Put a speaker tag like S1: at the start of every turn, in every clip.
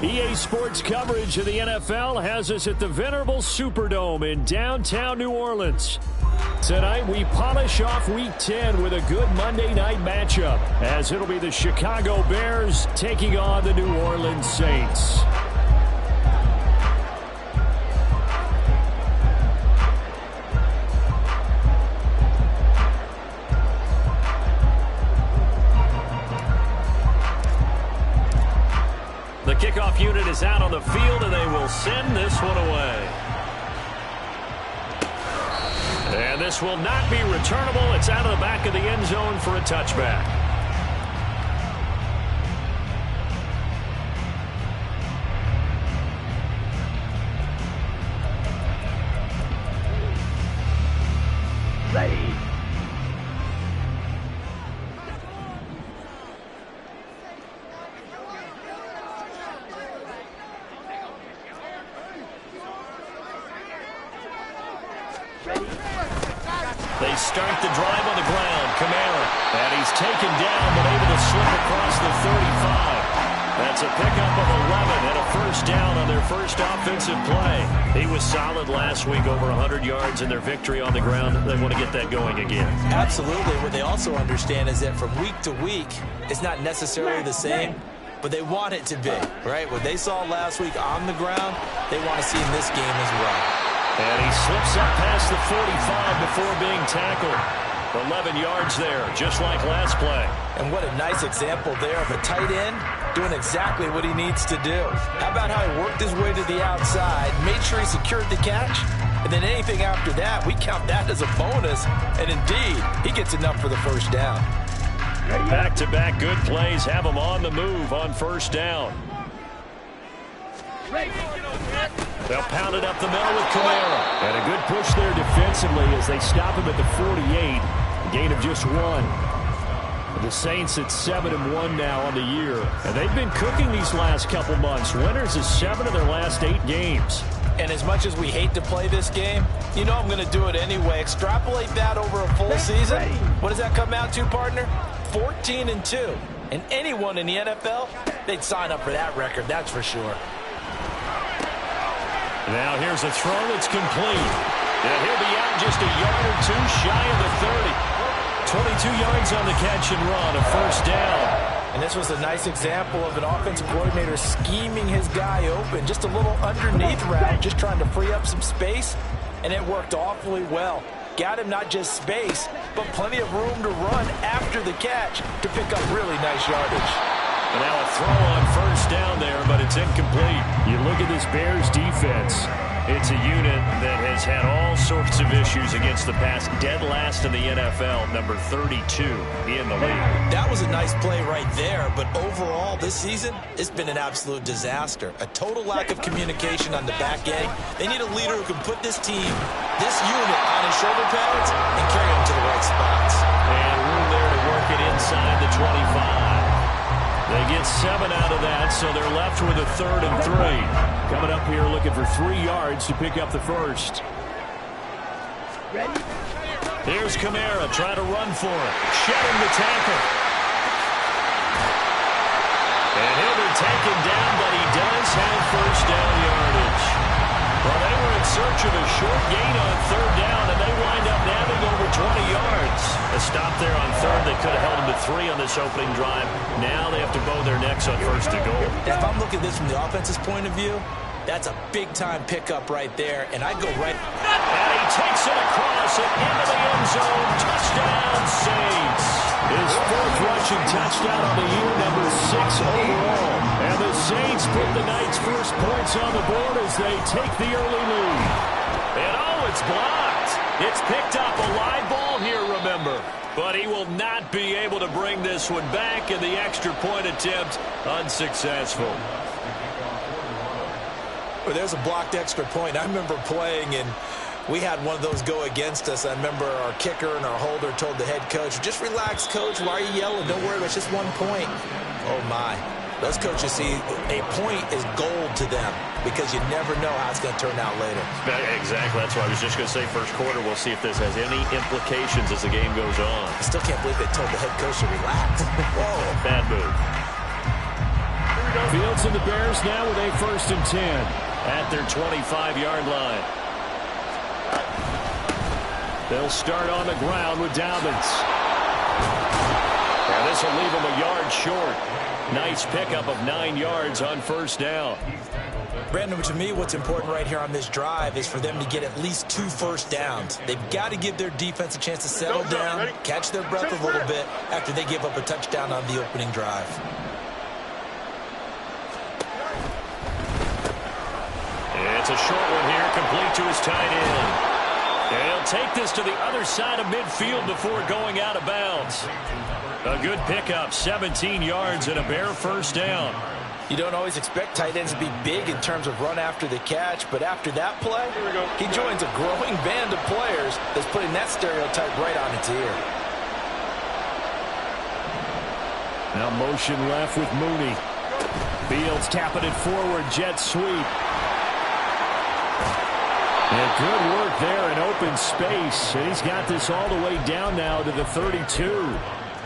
S1: EA Sports coverage of the NFL has us at the venerable Superdome in downtown New Orleans. Tonight, we polish off Week 10 with a good Monday night matchup, as it'll be the Chicago Bears taking on the New Orleans Saints.
S2: The kickoff unit is out on the field, and they will send this one away. And this will not be returnable. It's out of the back of the end zone for a touchback.
S3: Ready.
S2: They start the drive on the ground. Kamara. And he's taken down, but able to slip across the 35. That's a pickup of 11 and a first down on their first offensive play. He was solid last week, over 100 yards in their victory on the ground. They want to get that going again.
S4: Absolutely. What they also understand is that from week to week, it's not necessarily the same, but they want it to be, right? What they saw last week on the ground, they want to see in this game as well.
S2: And he slips up past the 45 before being tackled. 11 yards there, just like last play.
S4: And what a nice example there of a tight end doing exactly what he needs to do. How about how he worked his way to the outside, made sure he secured the catch, and then anything after that, we count that as a bonus. And indeed, he gets enough for the first down.
S2: Back-to-back good plays have him on the move on first down. They'll pound it up the middle with Kamara.
S1: And a good push there defensively as they stop him at the 48. A gain of just 1. The Saints at 7-1 now on the year. And they've been cooking these last couple months. Winners of 7 of their last 8 games.
S4: And as much as we hate to play this game, you know I'm going to do it anyway. Extrapolate that over a full season. What does that come out to, partner? 14-2. And anyone in the NFL, they'd sign up for that record, that's for sure.
S2: Now here's a throw that's complete. And he'll be out just a yard or two shy of the 30. 22 yards on the catch and run, a first down.
S4: And this was a nice example of an offensive coordinator scheming his guy open. Just a little underneath route, just trying to free up some space. And it worked awfully well. Got him not just space, but plenty of room to run after the catch to pick up really nice yardage.
S2: And now a throw on first down there, but it's incomplete.
S1: You look at this Bears defense.
S2: It's a unit that has had all sorts of issues against the pass. Dead last in the NFL, number 32 in the league.
S4: That was a nice play right there, but overall this season, it's been an absolute disaster. A total lack of communication on the back end. They need a leader who can put this team, this unit, on his shoulder pads and carry them to the right spots.
S2: And room there to work it inside the 25. They get 7 out of that, so they're left with a 3rd and 3.
S1: Coming up here looking for 3 yards to pick up the first.
S3: Ready?
S2: Here's Kamara trying to run for it. Shedding the tackle. And he'll be taken down, but he does have first down yardage. Well, they were in search of a short gain on 3rd down, and they wind up nabbing over 20 yards. A stop there on 3rd. They could have held him to 3 on this opening drive. Now they have to bow their necks on 1st and goal.
S4: If I'm looking at this from the offense's point of view, that's a big-time pickup right there, and I go right.
S2: And he takes it across and into the end zone. Touchdown, Saints. His 4th rushing touchdown on the year, number 6 overall. And the Saints put the night's first points on the board as they take the early lead. And oh, it's blocked. It's picked up, a live ball here, remember. But he will not be able to bring this one back, and the extra point attempt unsuccessful.
S4: Well, there's a blocked extra point. I remember playing, and we had one of those go against us. I remember our kicker and our holder told the head coach, just relax, coach. Why are you yelling? Don't worry, it's just 1 point. Oh, my. Those coaches see a point is gold to them because you never know how it's going to turn out later.
S2: Exactly. That's what I was just going to say. First quarter, we'll see if this has any implications as the game goes on.
S4: I still can't believe they told the head coach to relax. Whoa.
S2: Bad move.
S1: Fields and the Bears now with a 1st and 10
S2: at their 25-yard line.
S1: They'll start on the ground with Dobbins.
S2: And this will leave them a yard short. Nice pickup of 9 yards on 1st down.
S4: Brandon, to me, what's important right here on this drive is for them to get at least 2 first downs. They've got to give their defense a chance to settle down, catch their breath a little bit after they give up a touchdown on the opening drive.
S2: It's a short one here, complete to his tight end. And he'll take this to the other side of midfield before going out of bounds. A good pickup, 17 yards and a Bear 1st down.
S4: You don't always expect tight ends to be big in terms of run after the catch, but after that play, he joins a growing band of players that's putting that stereotype right on its ear.
S1: Now motion left with Mooney. Fields tapping it forward, jet sweep. And good work there in open space. And he's got this all the way down now to the 32.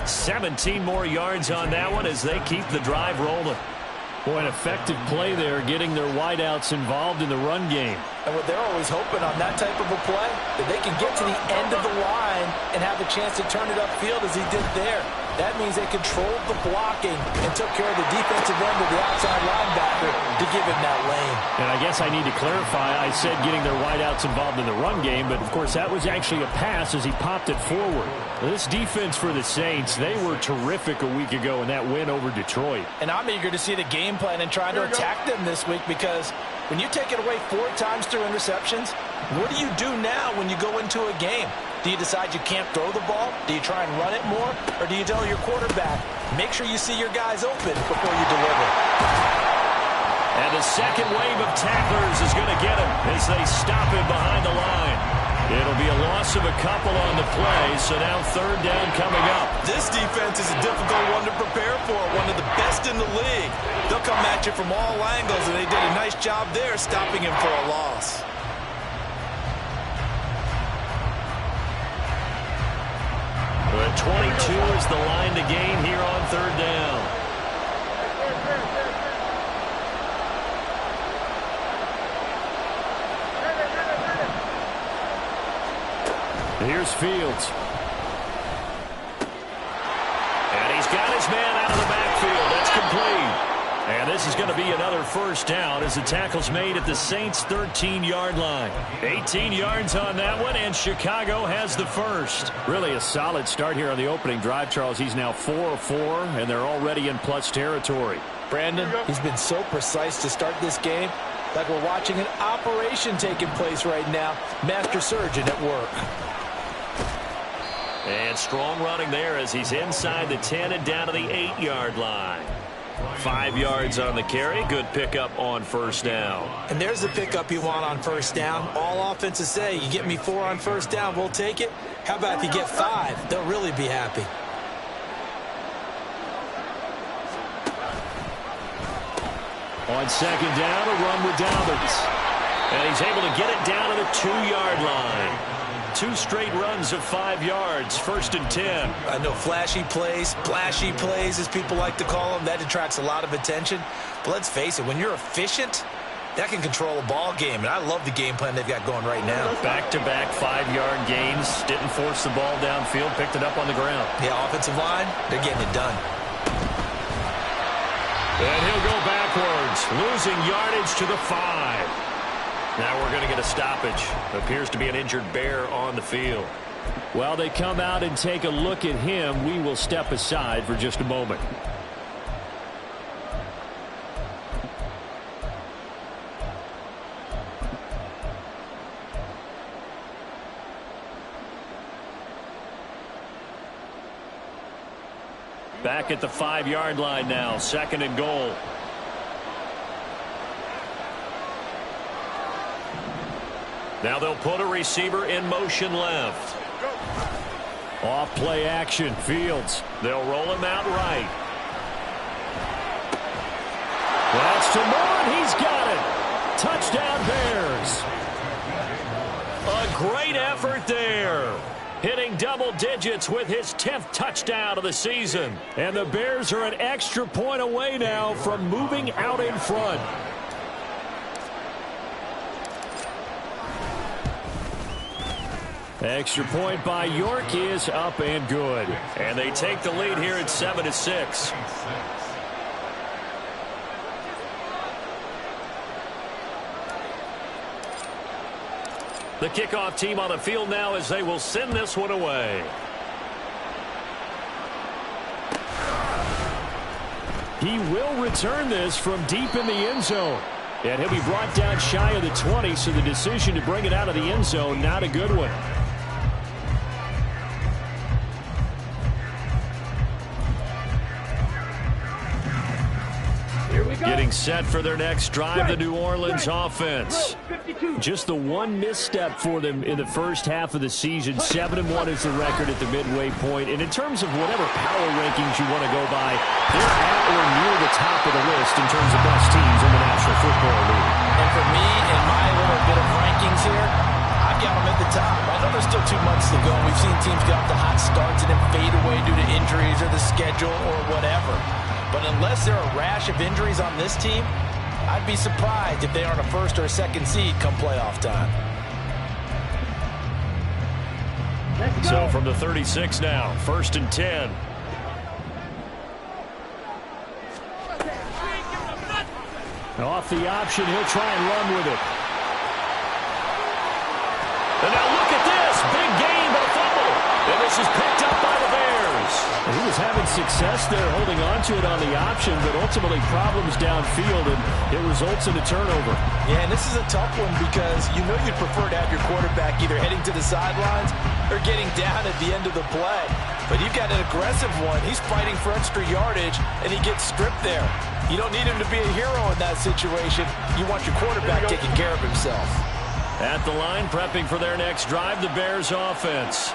S2: 17 more yards on that one as they keep the drive rolling.
S1: Boy, an effective play there, getting their wideouts involved in the run game.
S4: And what they're always hoping on that type of a play, that they can get to the end of the line and have a chance to turn it upfield as he did there. That means they controlled the blocking and took care of the defensive end of the outside linebacker to give him that lane.
S1: And I guess I need to clarify, I said getting their wideouts involved in the run game, but of course that was actually a pass as he popped it forward. This defense for the Saints, they were terrific a week ago in that win over Detroit.
S4: And I'm eager to see the game plan and trying to attack them this week, because when you take it away 4 times through interceptions, what do you do now when you go into a game? Do you decide you can't throw the ball? Do you try and run it more? Or do you tell your quarterback, make sure you see your guys open before you deliver?
S2: And the second wave of tacklers is going to get him as they stop him behind the line. It'll be a loss of a couple on the play, so now 3rd down coming up.
S4: This defense is a difficult one to prepare for, one of the best in the league. They'll come at you from all angles, and they did a nice job there stopping him for a loss.
S2: The 22 is the line to gain here on 3rd down.
S1: Here's Fields.
S2: And he's got his man out of the backfield. That's complete. And this is going to be another 1st down as the tackle's made at the Saints' 13-yard line. 18 yards on that one, and Chicago has the 1st.
S1: Really a solid start here on the opening drive, Charles. He's now 4 of 4, and they're already in plus territory.
S4: Brandon, he's been so precise to start this game, like we're watching an operation taking place right now. Master surgeon at work.
S2: And strong running there as he's inside the 10 and down to the 8-yard line. 5 yards on the carry. Good pickup on 1st down.
S4: And there's the pickup you want on 1st down. All offenses say, you get me 4 on 1st down, we'll take it. How about if you get 5? They'll really be happy.
S1: On 2nd down, a run with Dobbins.
S2: And he's able to get it down to the 2-yard line. 2 straight runs of 5 yards, 1st and 10.
S4: I know flashy plays, splashy plays, as people like to call them, that attracts a lot of attention. But let's face it, when you're efficient, that can control a ball game. And I love the game plan they've got going right now.
S2: Back-to-back 5-yard gains. Didn't force the ball downfield, picked it up on the ground.
S4: Yeah, offensive line, they're getting it done.
S2: And he'll go backwards, losing yardage to the 5. Now we're going to get a stoppage. Appears to be an injured Bear on the field.
S1: While they come out and take a look at him, we will step aside for just a moment.
S2: Back at the 5-yard line now, 2nd and goal. Now they'll put a receiver in motion left.
S1: Off play action, Fields.
S2: They'll roll him out right.
S1: That's to Moore, he's got it. Touchdown Bears.
S2: A great effort there. Hitting
S1: double digits with his 10th touchdown of the season. And the Bears are an extra point away now from moving out in front. Extra point by York is up and good. And they take the lead here at 7-6. The kickoff team on the field now as they will send this one away. He will return this from deep in the end zone. And he'll be brought down shy of the 20, so the decision to bring it out of the end zone, not a good one. Getting set for their next drive, the New Orleans offense. Just the one misstep for them in the first half of the season. 7-1 is the record at the midway point. And in terms of whatever power rankings you want to go by, they're at or near the top of the list in terms of best teams in the National Football League.
S4: And for me, in my little bit of rankings here, I've got them at the top. I know there's still 2 months to go. We've seen teams get off to hot starts and then fade away due to injuries or the schedule or whatever. But unless there are a rash of injuries on this team, I'd be surprised if they aren't a first or a second seed come playoff time.
S1: So from the 36 now, 1st and 10. Off the option, he'll try and run with it. And now look at this, big gain, but a fumble. And this is picked up by the Bears. And he was having success there holding on to it on the option, but ultimately problems downfield, and it results in a turnover.
S4: Yeah, and this is a tough one because you know you'd prefer to have your quarterback either heading to the sidelines or getting down at the end of the play. But you've got an aggressive one. He's fighting for extra yardage, and he gets stripped there. You don't need him to be a hero in that situation. You want your quarterback taking care of himself.
S1: At the line, prepping for their next drive, the Bears offense.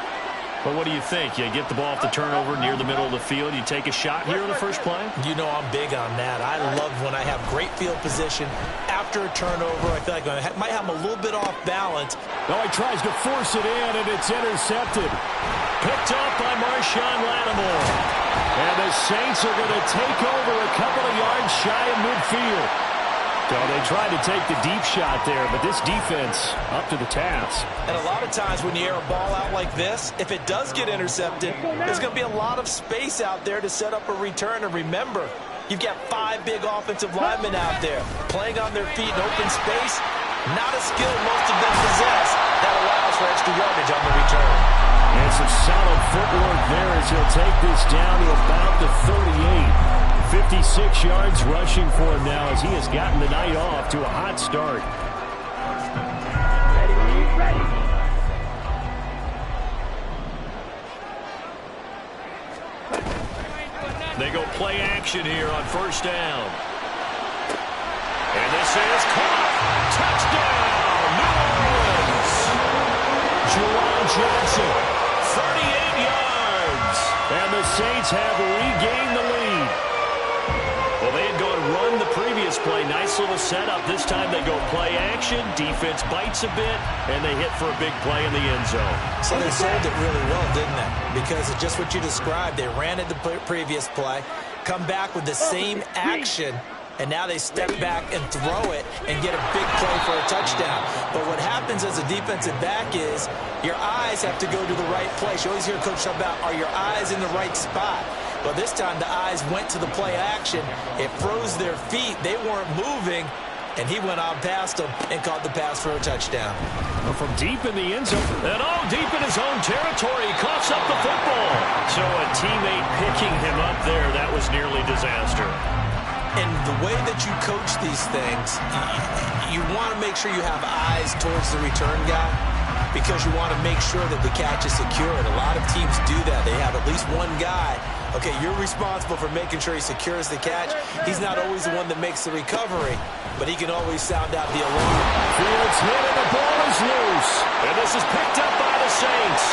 S1: But what do you think? You get the ball off the turnover near the middle of the field. You take a shot here in the first play?
S4: You know I'm big on that. I love when I have great field position after a turnover. I feel like I might have him a little bit off balance.
S1: No, he tries to force it in, and it's intercepted. Picked up by Marshawn Lattimore. And the Saints are going to take over a couple of yards shy of midfield. So they tried to take the deep shot there, but this defense up to the task.
S4: And a lot of times when you air a ball out like this, if it does get intercepted, there's going to be a lot of space out there to set up a return. And remember, you've got 5 big offensive linemen out there playing on their feet in open space. Not a skill most of them possess that allows for extra yardage on the return.
S1: And some solid footwork there as he'll take this down to about the 38. 56 yards rushing for him now as he has gotten the night off to a hot start.
S3: Ready.
S1: They go play action here on first down. And this is caught. Touchdown, New Orleans. Juwan Johnson, 38 yards. And the Saints have regained the lead. Well, they had gone run the previous play. Nice little setup. This time they go play action. Defense bites a bit, and they hit for a big play in the end zone.
S4: So they sold it really well, didn't they? Because of just what you described. They ran it the previous play, come back with the same action, and now they step back and throw it and get a big play for a touchdown. But what happens as a defensive back is your eyes have to go to the right place. You always hear Coach talk about, are your eyes in the right spot? Well, this time the eyes went to the play action. It froze their feet. They weren't moving, and he went on past them and caught the pass for a touchdown.
S1: Well, from deep in the end zone, and deep in his own territory, he coughs up the football. So a teammate picking him up there, that was nearly disaster.
S4: And the way that you coach these things, you want to make sure you have eyes towards the return guy because you want to make sure that the catch is secure. And a lot of teams do that. They have at least one guy. Okay, you're responsible for making sure he secures the catch. He's not always the one that makes the recovery, but he can always sound out the alarm.
S1: Fields hit and the ball is loose. And this is picked up by the Saints.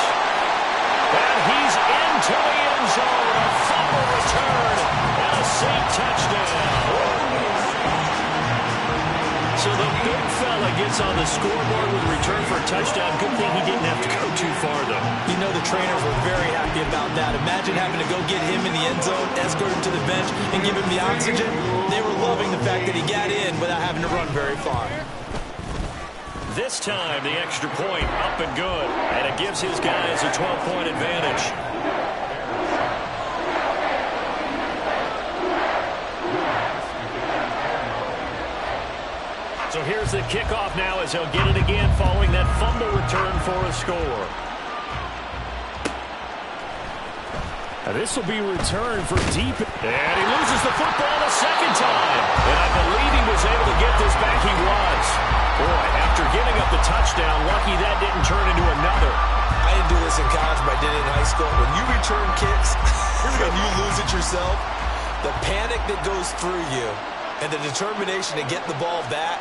S1: And he's into the end zone. A fumble return and a Saint touchdown. So the big fella gets points on the scoreboard with a return for a touchdown. Good thing he didn't have to go too far, though.
S4: You know the trainers were very happy about that. Imagine having to go get him in the end zone, escort him to the bench, and give him the oxygen. They were loving the fact that he got in without having to run very far.
S1: This time, the extra point up and good, and it gives his guys a 12-point advantage. So here's the kickoff now as he'll get it again following that fumble return for a score. Now this will be returned for deep. And he loses the football the second time. And I believe he was able to get this back. He was. Boy, after giving up the touchdown, lucky that didn't turn into another.
S4: I didn't do this in college, but I did it in high school. When you return kicks and you lose it yourself, the panic that goes through you and the determination to get the ball back,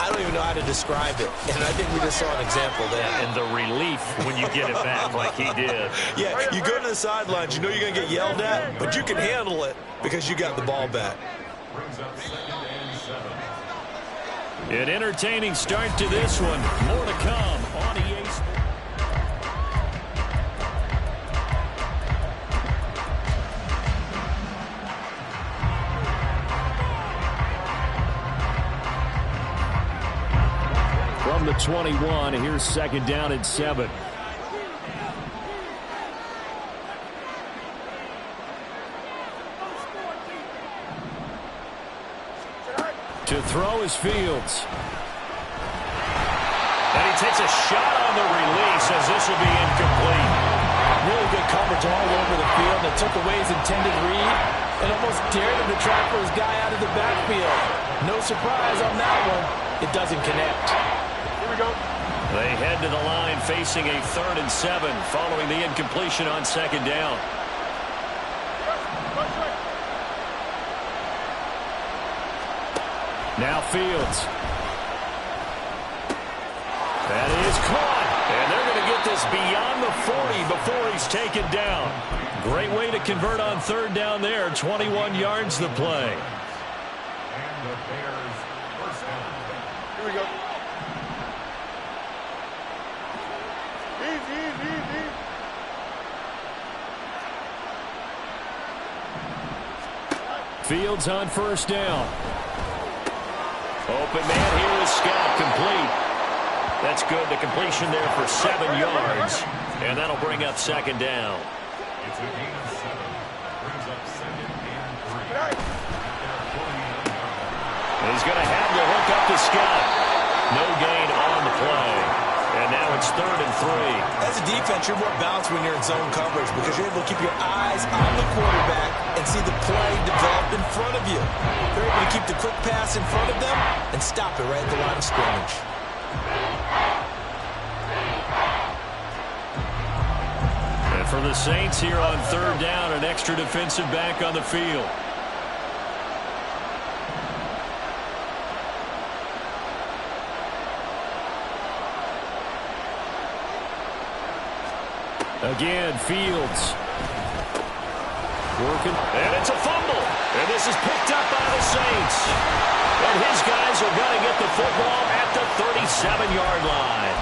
S4: I don't even know how to describe it. And I think we just saw an example there.
S1: And the relief when you get it back like he did.
S4: Yeah, you go to the sidelines, you know you're going to get yelled at, but you can handle it because you got the ball back.
S1: An entertaining start to this one. More to come on EA Sports. From the 21, here's second down and 7. To throw is Fields. And he takes a shot on the release as this will be incomplete.
S4: Really good coverage all over the field that took away his intended read and almost dared him to try for his guy out of the backfield. No surprise on that one. It doesn't connect. Here we go.
S1: They head to the line facing a 3rd and 7 following the incompletion on second down. Now Fields. That is caught. And they're going to get this beyond the 40 before he's taken down. Great way to convert on 3rd down there. 21 yards the play.
S2: And the Bears first down.
S3: Here we go. Easy, easy, easy.
S1: Fields on 1st down. Open man here is Scott, complete. That's good. The completion there for 7 yards. And that'll bring up 2nd down.
S2: It's a gain of 7. Brings up 2nd and 3.
S1: He's going to have the hook up to Scott. No gain on the play. And now it's 3rd and 3.
S4: As a defense, you're more balanced when you're in zone coverage because you're able to keep your eyes on the quarterback and see the play develop in front of you. You're able to keep the quick pass in front of them and stop it right at the line of scrimmage.
S1: And for the Saints here on 3rd down, an extra defensive back on the field. Again, Fields. Working. And it's a fumble. And this is picked up by the Saints. And his guys are going to get the football at the 37-yard line.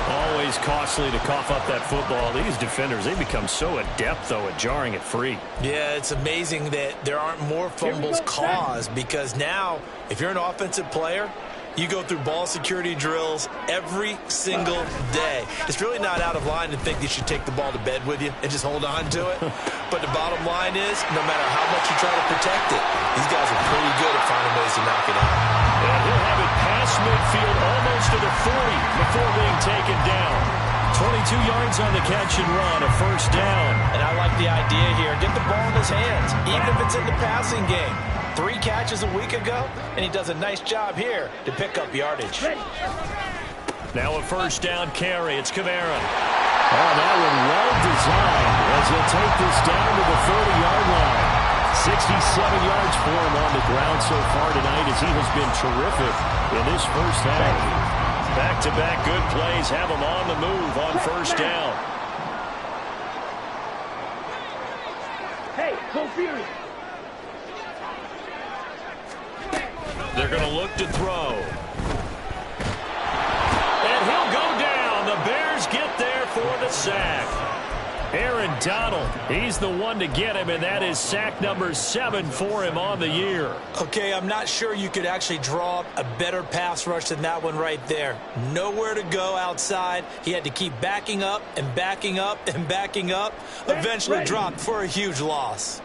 S1: Always costly to cough up that football. These defenders, they become so adept, though, at jarring it free.
S4: Yeah, it's amazing that there aren't more fumbles caused because now, if you're an offensive player, you go through ball security drills every single day. It's really not out of line to think you should take the ball to bed with you and just hold on to it. But the bottom line is, no matter how much you try to protect it, these guys are pretty good at finding ways to knock it out.
S1: And he'll have it past midfield almost to the 40 before being taken down. 22 yards on the catch and run, a 1st down.
S4: And I like the idea here. Get the ball in his hands, even if it's in the passing game. 3 catches a week ago, and he does a nice job here to pick up yardage.
S1: Now a 1st down carry. It's Kamara. Oh, that one well designed as he'll take this down to the 40-yard line. 67 yards for him on the ground so far tonight as he has been terrific in this first half. Back-to-back good plays have him on the move on 1st down.
S3: Hey, go Fury.
S1: They're going to look to throw. sack. Aaron Donald, he's the one to get him, and that is sack number 7 for him on the year.
S4: Okay, I'm not sure you could actually draw up a better pass rush than that one right there. Nowhere to go outside. He had to keep backing up and backing up and backing up. Eventually dropped for a huge loss.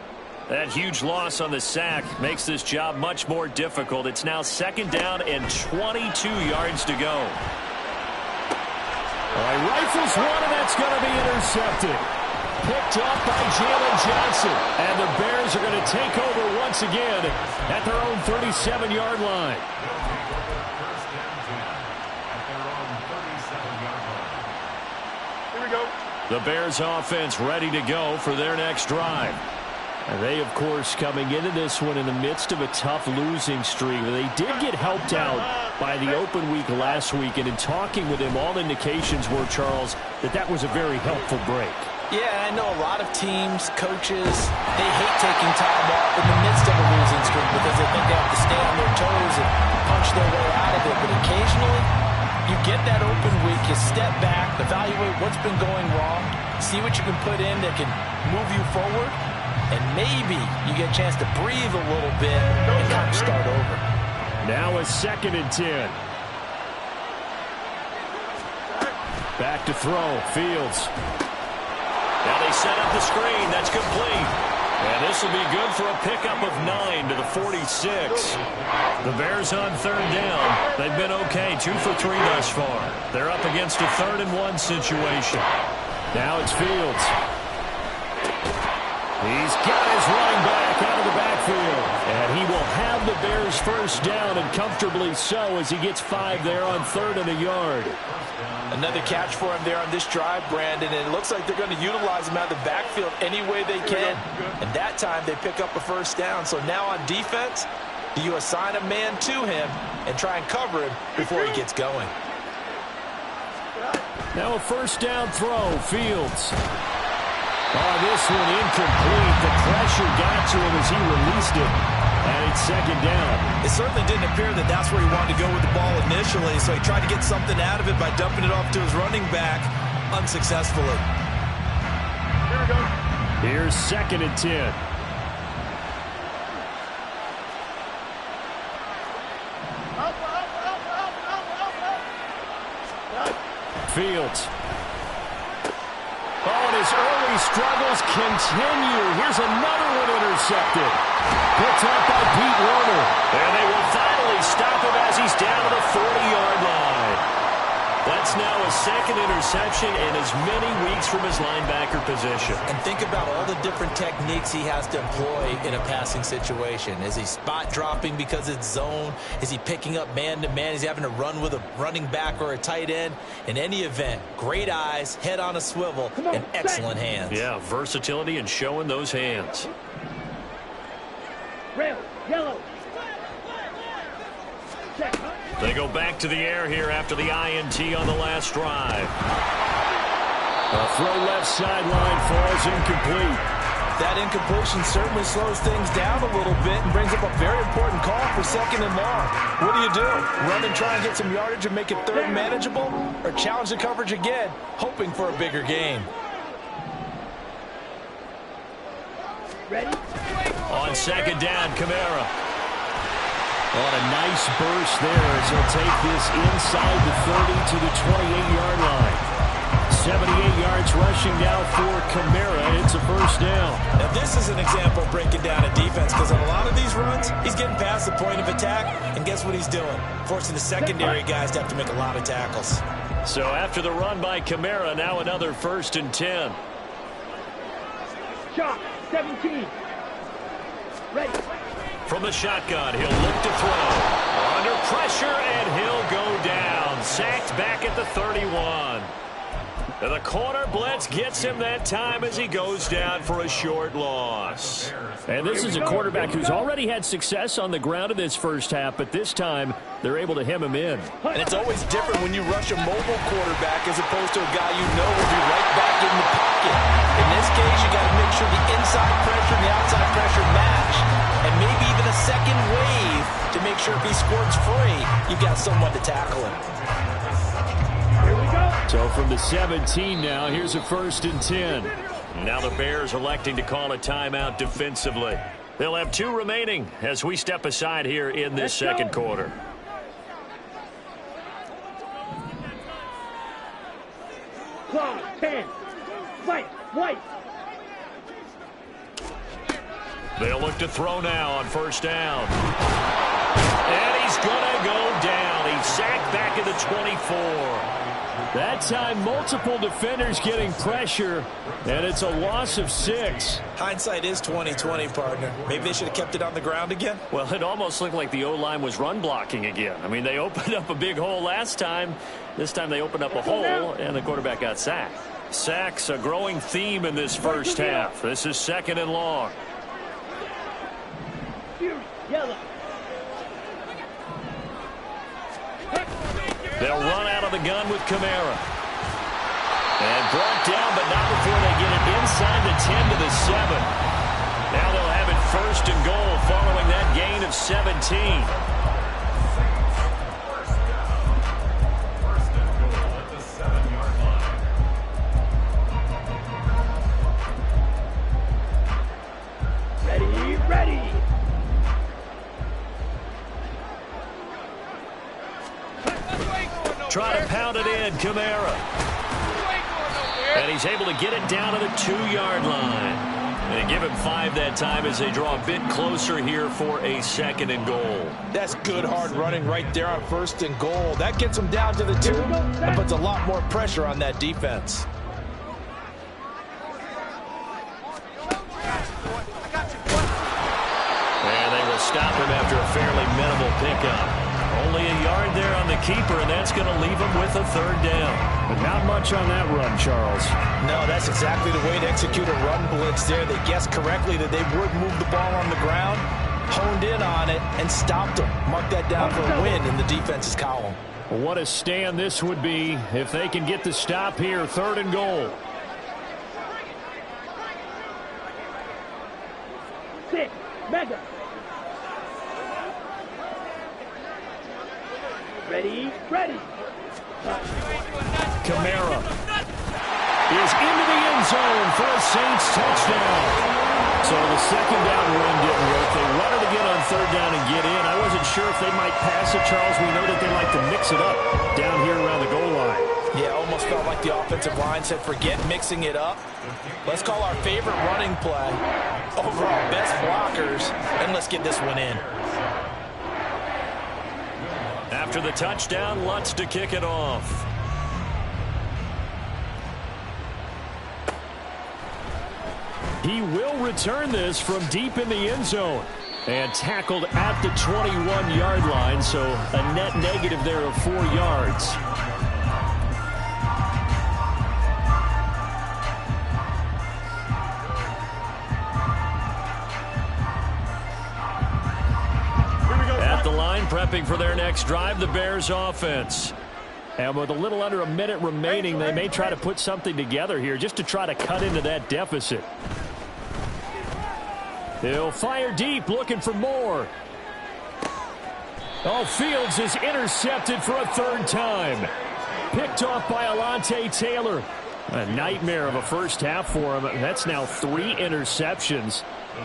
S1: That huge loss on the sack makes this job much more difficult. It's now 2nd down and 22 yards to go.
S2: All right, rifles one, and that's going to be intercepted. Picked up by Jalen Johnson. And the Bears are going to take over once again at their own 37-yard line.
S3: Here we go.
S1: The Bears offense ready to go for their next drive. And they, of course, coming into this one in the midst of a tough losing streak. They did get helped out by the open week last week. And in talking with him, all indications were, Charles, that was a very helpful break.
S4: Yeah, I know a lot of teams, coaches, they hate taking time off in the midst of a losing streak because they think they have to stay on their toes and punch their way out of it. But occasionally, you get that open week, you step back, evaluate what's been going wrong, see what you can put in that can move you forward, and maybe you get a chance to breathe a little bit and kind of start over.
S1: Now a 2nd and 10. Back to throw, Fields. Now they set up the screen. That's complete. And this will be good for a pickup of 9 to the 46. The Bears on 3rd down. They've been okay, 2 for 3 thus far. They're up against a 3rd and 1 situation. Now it's Fields. He's got his running back out of the backfield. And he will have the Bears first down, and comfortably so, as he gets 5 there on 3rd and a yard.
S4: Another catch for him there on this drive, Brandon, and it looks like they're going to utilize him out of the backfield any way they can. And that time they pick up a first down. So now on defense, do you assign a man to him and try and cover him before he gets going?
S1: Now a first down throw, Fields. Oh, this one incomplete. The pressure got to him as he released it. And it's 2nd down.
S4: It certainly didn't appear that that's where he wanted to go with the ball initially, so he tried to get something out of it by dumping it off to his running back unsuccessfully.
S3: Here we go.
S1: Here's 2nd and 10. Fields. Oh, and his early struggles continue. Here's another one intercepted. Picked up by Pete Werner. And they will finally stop him as he's down to the 40-yard line. That's now a 2nd interception in as many weeks from his linebacker position.
S4: And think about all the different techniques he has to employ in a passing situation. Is he spot dropping because it's zone? Is he picking up man-to-man? Is he having to run with a running back or a tight end? In any event, great eyes, head on a swivel, and excellent hands.
S1: Yeah, versatility and showing those hands.
S3: Red, yellow. Check.
S1: They go back to the air here after the INT on the last drive. A throw left sideline falls incomplete.
S4: That incompletion certainly slows things down a little bit and brings up a very important call for 2nd and long. What do? Run and try and get some yardage and make it 3rd manageable? Or challenge the coverage again, hoping for a bigger gain?
S3: Ready?
S1: On 2nd down, Kamara. On a nice burst there as he'll take this inside the 30 to the 28-yard line. 78 yards rushing now for Kamara. It's a first down.
S4: Now this is an example of breaking down a defense because on a lot of these runs, he's getting past the point of attack, and guess what he's doing? Forcing the secondary guys to have to make a lot of tackles.
S1: So after the run by Kamara, now another 1st and 10.
S3: Shot, 17. Ready.
S1: From the shotgun, he'll look to throw. Under pressure, and he'll go down. Sacked back at the 31. And the corner blitz gets him that time as he goes down for a short loss. And this is a quarterback who's already had success on the ground in this first half, but this time they're able to hem him in.
S4: And it's always different when you rush a mobile quarterback as opposed to a guy you know will be right back in the pocket. In this case, you got to make sure the inside pressure and the outside pressure match. And maybe even a second wave to make sure if he squirts free, you've got someone to tackle him.
S3: Here we go.
S1: So from the 17 now, here's a 1st and 10.
S2: Now the Bears electing to call a timeout defensively. They'll have 2 remaining as we step aside here in this second quarter.
S3: Clock, 10. Fight, white.
S2: They'll look to throw now on 1st down. And he's going to go down. He's sacked back at the 24.
S1: That time, multiple defenders getting pressure, and it's a loss of 6.
S4: Hindsight is 20/20, partner. Maybe they should have kept it on the ground again.
S2: Well, it almost looked like the O-line was run blocking again. I mean, they opened up a big hole last time. This time they opened up a hole, and the quarterback got sacked. Sacks, a growing theme in this first half. This is 2nd and long.
S3: Yellow.
S2: They'll run out of the gun with Kamara. And brought down, but not before they get it inside the 10 to the 7. Now they'll have it 1st and goal following that gain of 17.
S3: Ready.
S2: Try to pound it in, Kamara. And he's able to get it down to the 2-yard line. And give him 5 that time as they draw a bit closer here for a 2nd and goal.
S4: That's good hard running right there on 1st and goal. That gets them down to the 2 and puts a lot more pressure on that defense.
S2: And they will stop him after a fairly minimal pickup. Only a yard there on the keeper, and that's going to leave him with a 3rd down.
S1: But not much on that run, Charles.
S4: No, that's exactly the way to execute a run blitz there. They guessed correctly that they would move the ball on the ground, honed in on it, and stopped them. Mark that down for a win in the defense's column.
S1: What a stand this would be if they can get the stop here. 3rd and goal.
S3: 6. Mega. Ready.
S1: Kamara is into the end zone for a Saints touchdown. So the 2nd down run didn't work. They run it again on 3rd down and get in. I wasn't sure if they might pass it, Charles. We know that they like to mix it up down here around the goal line.
S4: Yeah, almost felt like the offensive line said, forget mixing it up. Let's call our favorite running play over our best blockers, and let's get this one in.
S2: After the touchdown, Lutz to kick it off.
S1: He will return this from deep in the end zone. And tackled at the 21-yard line, so a net negative there of 4 yards. At the line, prepping for their next drive, the Bears offense. And with a little under a minute remaining, they may try to put something together here just to try to cut into that deficit. He'll fire deep, looking for more. Oh, Fields is intercepted for a 3rd time. Picked off by Alontae Taylor. A nightmare of a first half for him. That's now 3 interceptions.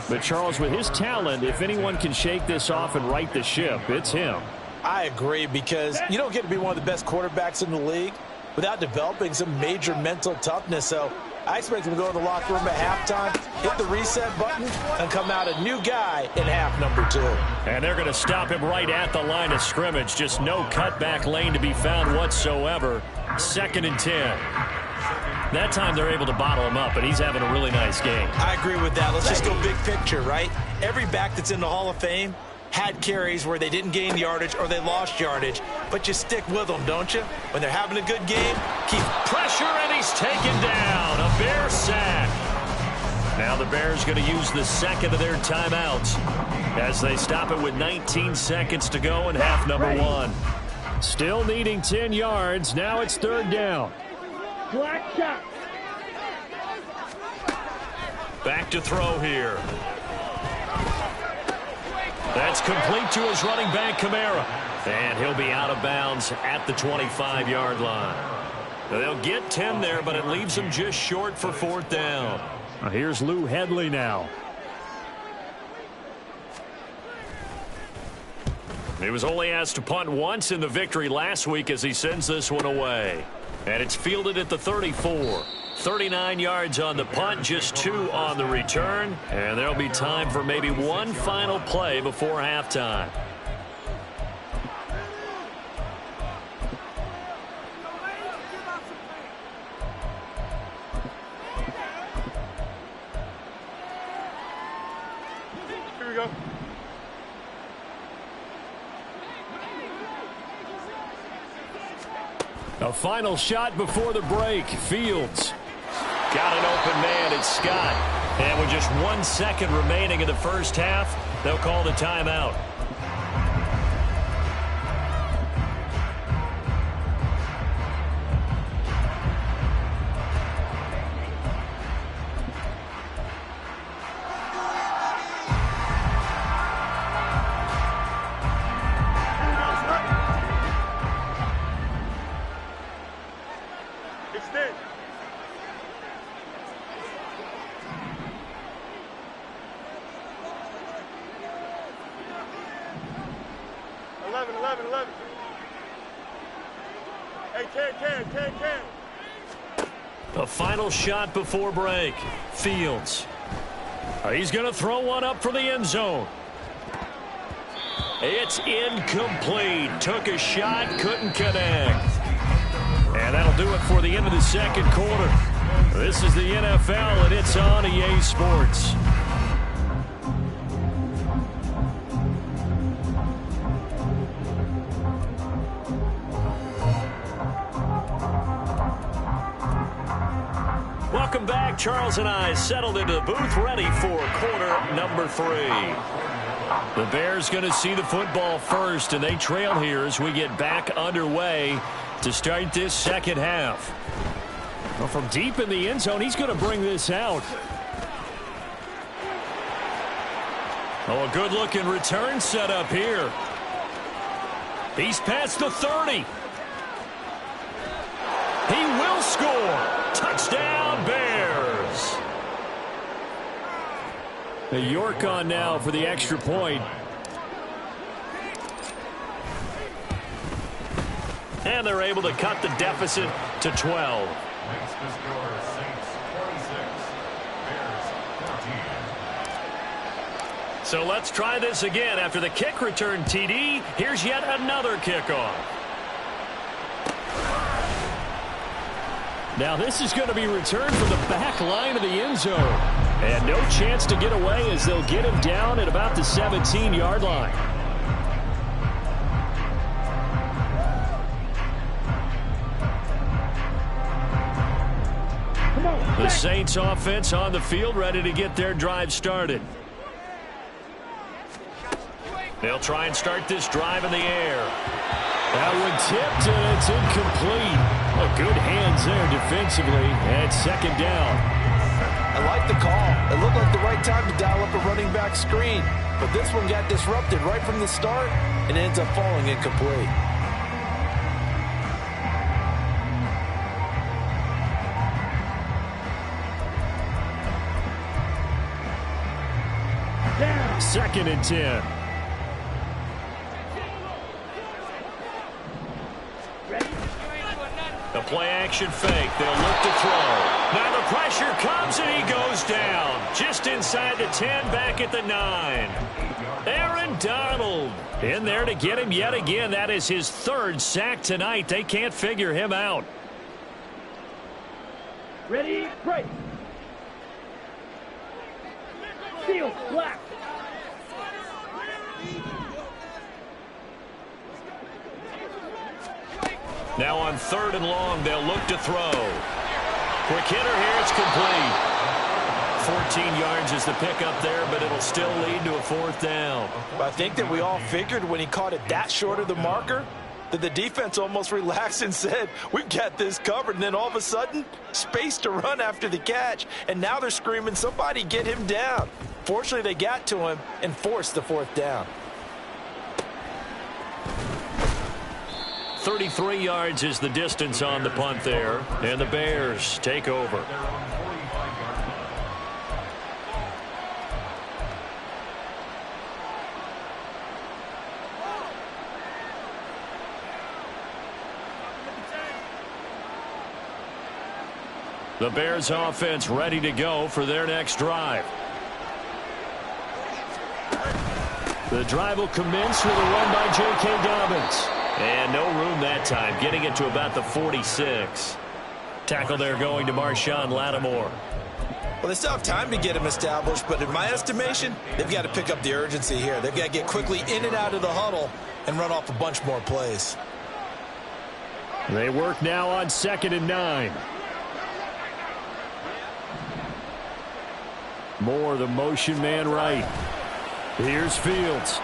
S1: But Charles, with his talent, if anyone can shake this off and right the ship, it's him.
S4: I agree, because you don't get to be one of the best quarterbacks in the league without developing some major mental toughness. So I expect him to go to the locker room at halftime, hit the reset button, and come out a new guy in half number 2.
S2: And they're going to stop him right at the line of scrimmage. Just no cutback lane to be found whatsoever. 2nd and 10. That time they're able to bottle him up, and he's having a really nice game.
S4: I agree with that. Let's just go big picture, right? Every back that's in the Hall of Fame had carries where they didn't gain yardage or they lost yardage, but you stick with them, don't you? When they're having a good game, keep
S2: pressure, and he's taken down. A Bear sack. Now the Bears going to use the 2nd of their timeouts as they stop it with 19 seconds to go in half number 1.
S1: Still needing 10 yards. Now it's 3rd down.
S3: Black shot.
S2: Back to throw here. That's complete to his running back, Kamara. And he'll be out of bounds at the 25-yard line.
S1: They'll get 10 there, but it leaves them just short for 4th down.
S2: Here's Lou Hedley now.
S1: He was only asked to punt once in the victory last week as he sends this one away. And it's fielded at the 34. 39 yards on the punt, just 2 on the return. And there'll be time for maybe one final play before halftime.
S5: Here we go.
S2: A final shot before the break. Fields.
S1: Got an open man, it's Scott. And with just 1 second remaining in the first half, they'll call the timeout.
S5: Extend. Eleven. Hey, 10.
S1: A final shot before break. Fields. He's going to throw one up for the end zone. It's incomplete. Took a shot, couldn't connect. And that'll do it for the end of the second quarter. This is the NFL, and it's on EA Sports. Welcome back. Charles and I settled into the booth, ready for quarter number 3. The Bears going to see the football first, and they trail here as we get back underway to start this second half.
S2: Well, from deep in the end zone, he's going to bring this out.
S1: Oh, a good-looking return set up here. He's past the 30. He will score. Touchdown, Bears.
S2: The York on now for the extra point.
S1: And they're able to cut the deficit to 12. So let's try this again. After the kick return TD, here's yet another kickoff.
S2: Now this is going to be returned from the back line of the end zone. And no chance to get away as they'll get him down at about the 17-yard line.
S1: The Saints offense on the field, ready to get their drive started. They'll try and start this drive in the air.
S2: That one tipped, and it's incomplete. Oh, good hands there defensively, and second down.
S4: I like the call. It looked like the right time to dial up a running back screen. But this one got disrupted right from the start and ends up falling incomplete.
S2: Second and 10.
S1: The play-action fake. They'll look to throw. Now the pressure comes, and he goes down. Just inside the 10, back at the 9. Aaron Donald in there to get him yet again. That is his 3rd sack tonight. They can't figure him out.
S3: Ready, break. Field, black.
S1: Now on 3rd and long, they'll look to throw. Quick hitter here, it's complete. 14 yards is the pickup there, but it'll still lead to a 4th down.
S4: I think that we all figured when he caught it that short of the marker that the defense almost relaxed and said, we've got this covered. And then all of a sudden, space to run after the catch. And now they're screaming, somebody get him down. Fortunately, they got to him and forced the 4th down.
S1: 33 yards is the distance on the punt there. And the Bears take over. The Bears offense ready to go for their next drive. The drive will commence with a run by J.K. Dobbins. And no room that time, getting it to about the 46. Tackle there going to Marshawn Lattimore.
S4: Well, they still have time to get him established, but in my estimation, they've got to pick up the urgency here. They've got to get quickly in and out of the huddle and run off a bunch more plays.
S1: They work now on 2nd and 9. Moore, the motion man right. Here's Fields.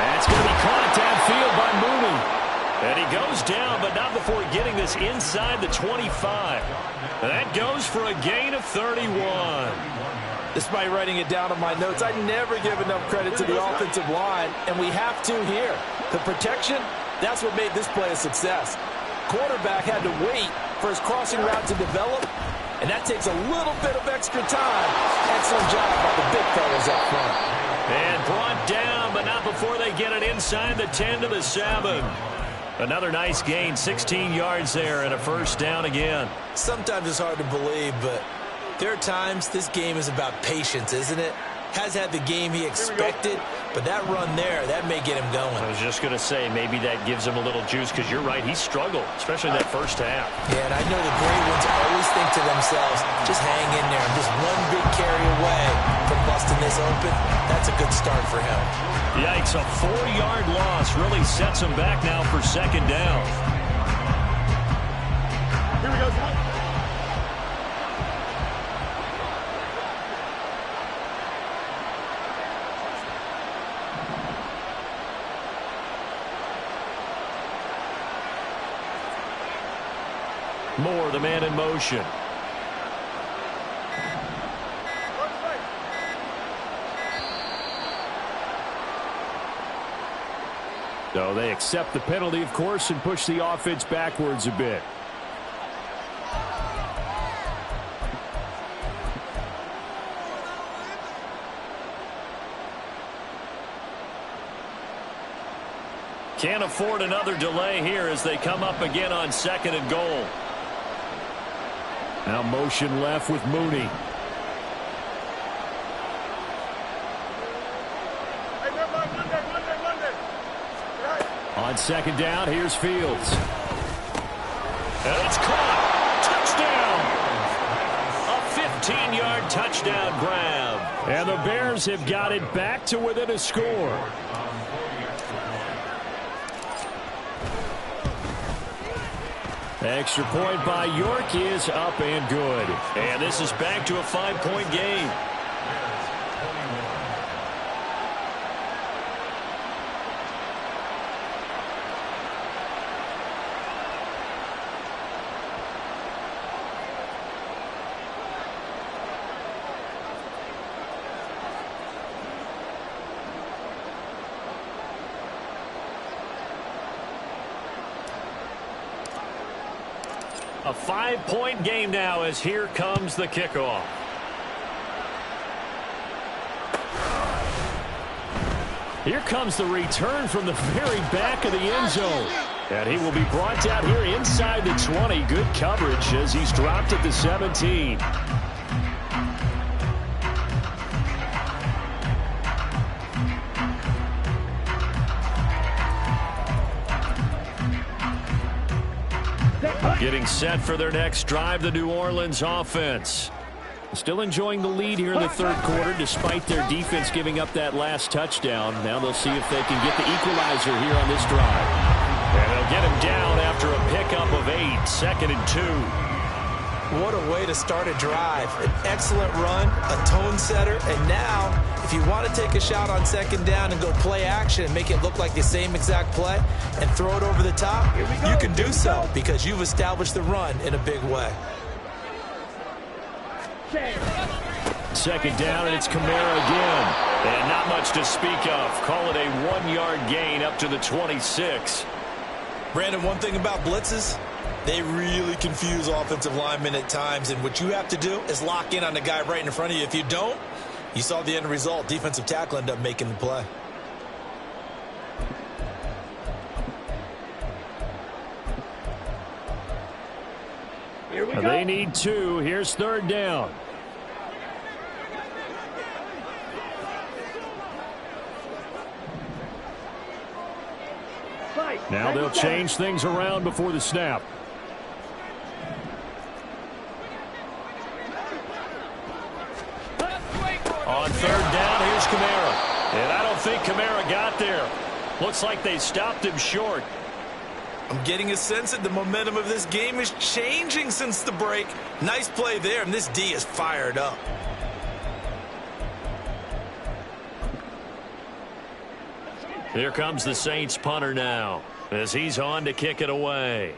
S1: That's going to be caught downfield by Mooney. And he goes down, but not before getting this inside the 25. That goes for a gain of 31.
S4: Despite writing it down on my notes, I never give enough credit to the offensive line, and we have to here. The protection, that's what made this play a success. Quarterback had to wait for his crossing route to develop, and that takes a little bit of extra time. Excellent job by the big fellas up front.
S1: And brought down, but not before they get it inside the 10 to the 7. Another nice gain, 16 yards there, and a first down again.
S4: Sometimes it's hard to believe, but there are times this game is about patience, isn't it? Has had the game he expected, but that run there, that may get him going.
S1: I was just going to say, maybe that gives him a little juice, because you're right, he struggled, especially in that first half.
S4: Yeah, and I know the great ones always think to themselves, just hang in there. I'm just one big carry away from busting this open. That's a good start for him.
S1: Yikes, a 4-yard loss really sets him back now for 2nd down.
S3: Here we go, son.
S1: Moore, the man in motion. So they accept the penalty, of course, and push the offense backwards a bit. Can't afford another delay here as they come up again on 2nd and goal. Now motion left with Mooney. On 2nd down, here's Fields. And it's caught. Touchdown. A 15-yard touchdown grab. And the Bears have got it back to within a score. Extra point by York is up and good. And this is back to a 5-point game. A 5-point game now as here comes the kickoff. Here comes the return from the very back of the end zone. And he will be brought down here inside the 20. Good coverage as he's dropped at the 17. Getting set for their next drive, the New Orleans offense. Still enjoying the lead here in the 3rd quarter despite their defense giving up that last touchdown. Now they'll see if they can get the equalizer here on this drive. And they'll get him down after a pickup of 8, 2nd and 2.
S4: What a way to start a drive. An excellent run, a tone setter, and now if you want to take a shot on 2nd down and go play action and make it look like the same exact play and throw it over the top, you can do so because you've established the run in a big way.
S1: 2nd down, and it's Kamara again. And not much to speak of. Call it a 1-yard gain up to the 26.
S4: Brandon, one thing about blitzes, they really confuse offensive linemen at times. And what you have to do is lock in on the guy right in front of you. If you don't, you saw the end result. Defensive tackle ended up making the play.
S3: Here we go.
S1: They need 2. Here's 3rd down. Now they'll change things around before the snap. On 3rd down, here's Kamara. And I don't think Kamara got there. Looks like they stopped him short.
S4: I'm getting a sense that the momentum of this game is changing since the break. Nice play there, and this D is fired up.
S1: Here comes the Saints punter now, as he's on to kick it away.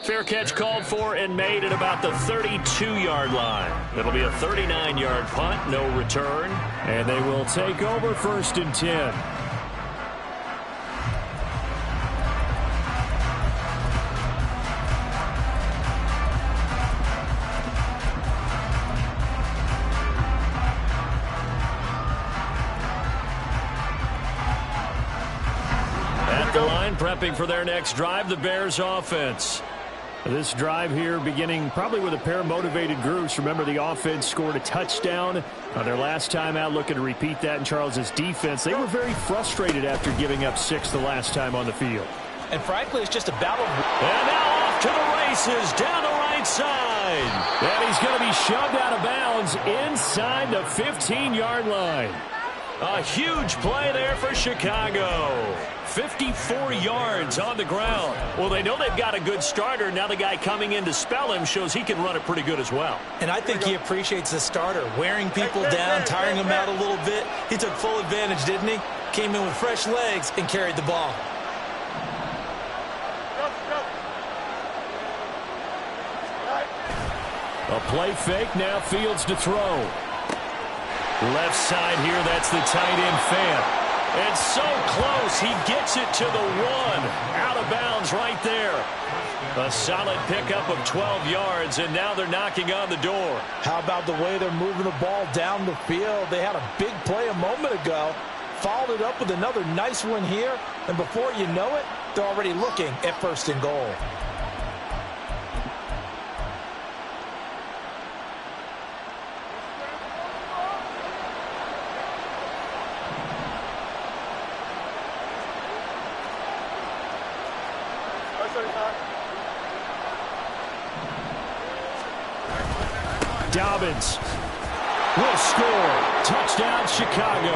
S1: Fair catch called for and made at about the 32-yard line. It'll be a 39-yard punt, no return. And they will take over 1st and 10. At the line, prepping for their next drive, the Bears offense. This drive here beginning probably with a pair of motivated groups. Remember, the offense scored a touchdown their last time out, looking to repeat that in Charles's defense. They were very frustrated after giving up 6 the last time on the field.
S4: And frankly, it's just a battle.
S1: And now off to the races down the right side. And he's going to be shoved out of bounds inside the 15-yard line. A huge play there for Chicago. 54 yards on the ground. Well, they know they've got a good starter. Now the guy coming in to spell him shows he can run it pretty good as well.
S4: And I think he appreciates the starter, wearing people down, tiring them out a little bit. He took full advantage, didn't he? Came in with fresh legs and carried the ball.
S1: A play fake, now Fields to throw. Left side here, that's the tight end Fant. And so close, he gets it to the 1. Out of bounds right there. A solid pickup of 12 yards, and now they're knocking on the door.
S4: How about the way they're moving the ball down the field? They had a big play a moment ago. Followed it up with another nice one here. And before you know it, they're already looking at 1st and goal.
S1: Dobbins will score. Touchdown, Chicago.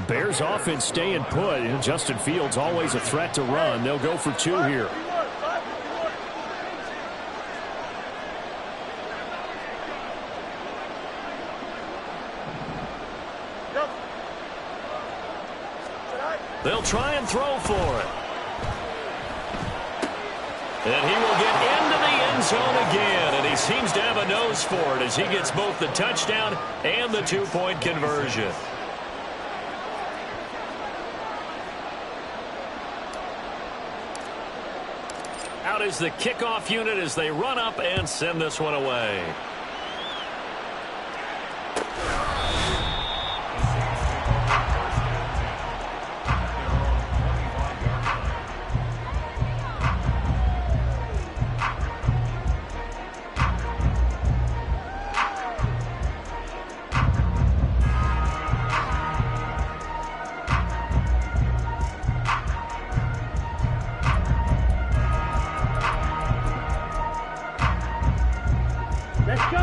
S1: Bears offense staying put. Justin Fields always a threat to run. They'll go for 2 here. They'll try and throw for it. And he will get into the end zone again. And he seems to have a nose for it as he gets both the touchdown and the 2-point conversion. Out is the kickoff unit as they run up and send this one away.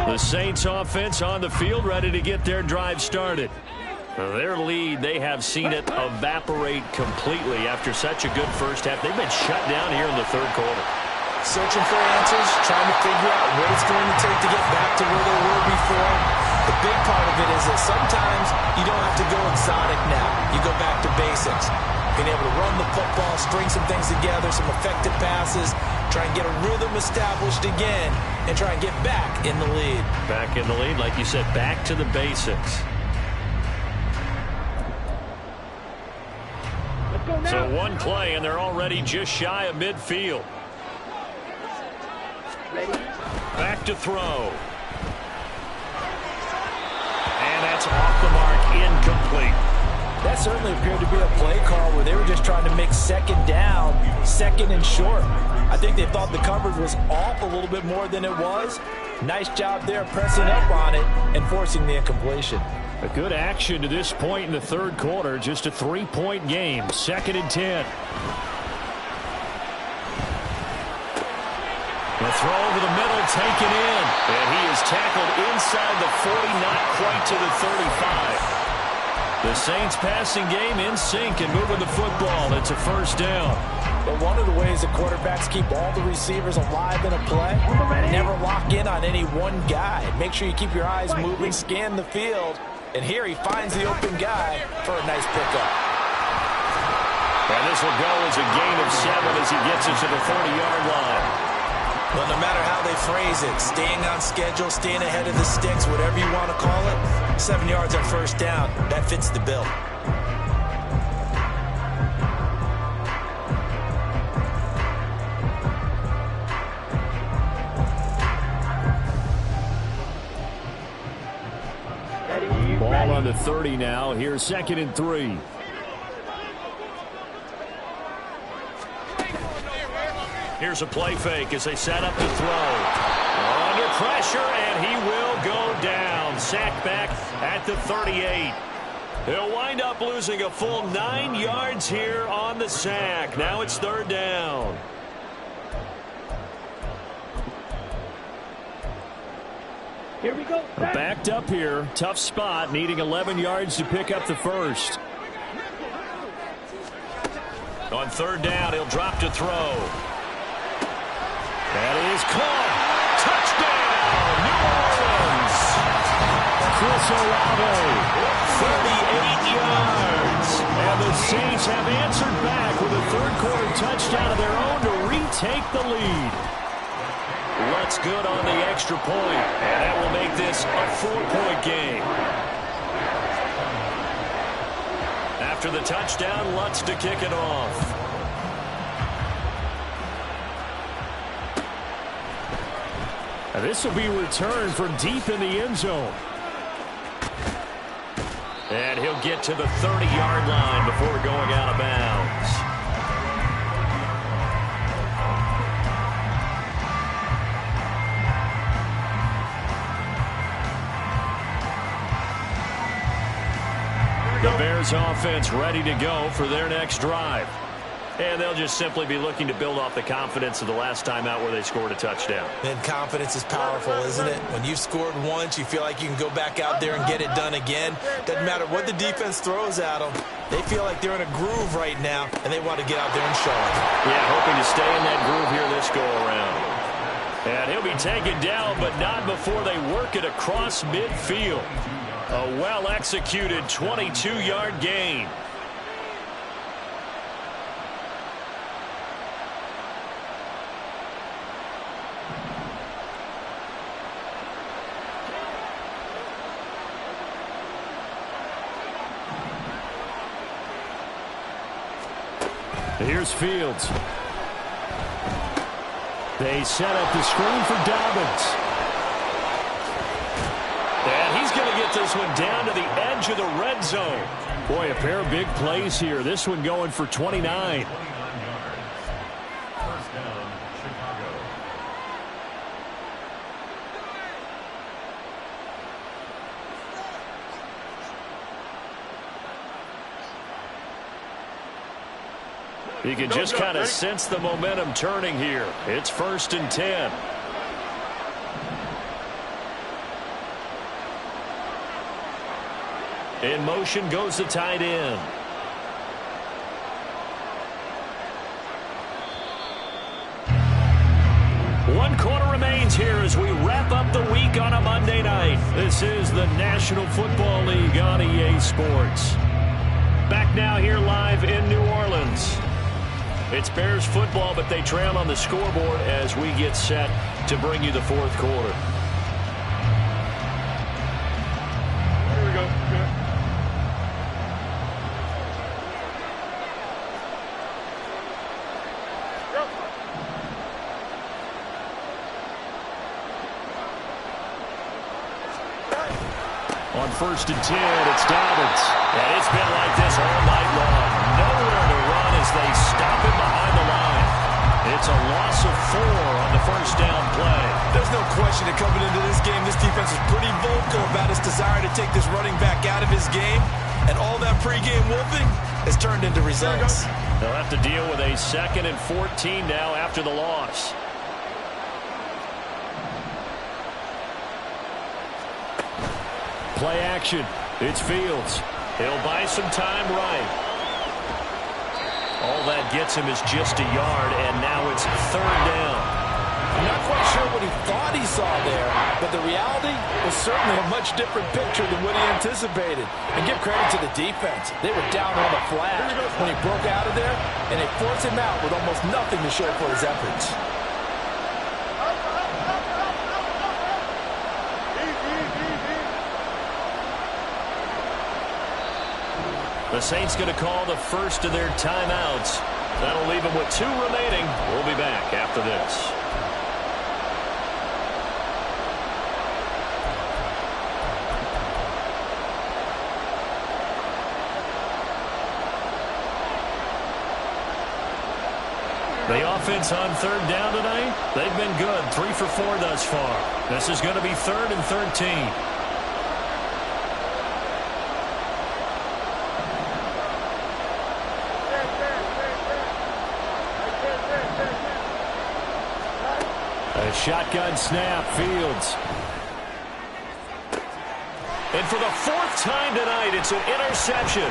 S1: The Saints offense on the field, ready to get their drive started. Their lead, they have seen it evaporate completely after such a good first half. They've been shut down here in the 3rd quarter.
S4: searching for answers, trying to figure out what it's going to take to get back to where they were before. The big part of it is that sometimes you don't have to go exotic now. You go back to basics. Being able to run the football, string some things together, some effective passes, try and get a rhythm established again, and try and get back in the lead.
S1: Back in the lead, like you said, back to the basics. So one play, and they're already just shy of midfield. Back to throw. And that's off the mark, incomplete.
S4: That certainly appeared to be a play call where they were just trying to make second down, second and short. I think they thought the coverage was off a little bit more than it was. Nice job there pressing up on it and forcing the incompletion.
S1: A good action to this point in the third quarter. Just a 3-point game. 2nd and 10. The throw over the middle taken in. And he is tackled inside the 40, not quite to the 35. The Saints passing game in sync and moving the football. It's a first down.
S4: But one of the ways the quarterbacks keep all the receivers alive in a play, never lock in on any one guy. Make sure you keep your eyes moving, scan the field. And here he finds the open guy for a nice pickup.
S1: And this will go as a gain of 7 as he gets it to the 30-yard line.
S4: Well, no matter how they phrase it, staying on schedule, staying ahead of the sticks, whatever you want to call it, 7 yards on first down, that fits the bill.
S1: Ball on the 30 now. Here's 2nd and 3. Here's a play fake as they set up to throw. Under pressure, and he will go down. Sacked back at the 38. He'll wind up losing a full 9 yards here on the sack. Now it's 3rd down.
S3: Here we go.
S1: Backed up here. Tough spot, needing 11 yards to pick up the first. On 3rd down, he'll drop to throw. That is caught. Touchdown, New Orleans. Chris Olave, 38 yards. And the Saints have answered back with a third-quarter touchdown of their own to retake the lead. Lutz good on the extra point, and that will make this a 4-point game. After the touchdown, Lutz to kick it off. And this will be returned from deep in the end zone. And he'll get to the 30-yard line before going out of bounds. The Bears offense ready to go for their next drive. And they'll just simply be looking to build off the confidence of the last time out where they scored a touchdown.
S4: And confidence is powerful, isn't it? When you've scored once, you feel like you can go back out there and get it done again. Doesn't matter what the defense throws at them. They feel like they're in a groove right now, and they want to get out there and show it.
S1: Yeah, hoping to stay in that groove here this go-around. And he'll be taken down, but not before they work it across midfield. A well-executed 22-yard gain. Here's Fields. They set up the screen for Dobbins. And he's going to get this one down to the edge of the red zone. Boy, a pair of big plays here. This one going for 29. You can just kind of sense the momentum turning here. It's 1st and 10. In motion goes the tight end. This is the National Football League on EA Sports. Back now here live in New Orleans. It's Bears football, but they trail on the scoreboard as we get set to bring you the fourth quarter.
S3: Here we go. Good.
S1: On 1st and 10, it's Dobbins. And it's been like this all night long. Nowhere to run as they stop him behind the line. It's a loss of 4 on the first down play.
S4: There's no question that coming into this game, this defense is pretty vocal about its desire to take this running back out of his game. And all that pregame wolfing has turned into results.
S1: They'll have to deal with a 2nd and 14 now after the loss. Play action. It's Fields. He'll buy some time right. All that gets him is just a yard, and now it's 3rd down.
S4: I'm not quite sure what he thought he saw there, but the reality was certainly a much different picture than what he anticipated. And give credit to the defense. They were down on the flash when he broke out of there, and they forced him out with almost nothing to show for his efforts.
S1: The Saints going to call the first of their timeouts. That'll leave them with 2 remaining. We'll be back after this. The offense on 3rd down tonight, they've been good. 3 for 4 thus far. This is going to be 3rd and 13. A shotgun snap, Fields. And for the 4th time tonight, it's an interception.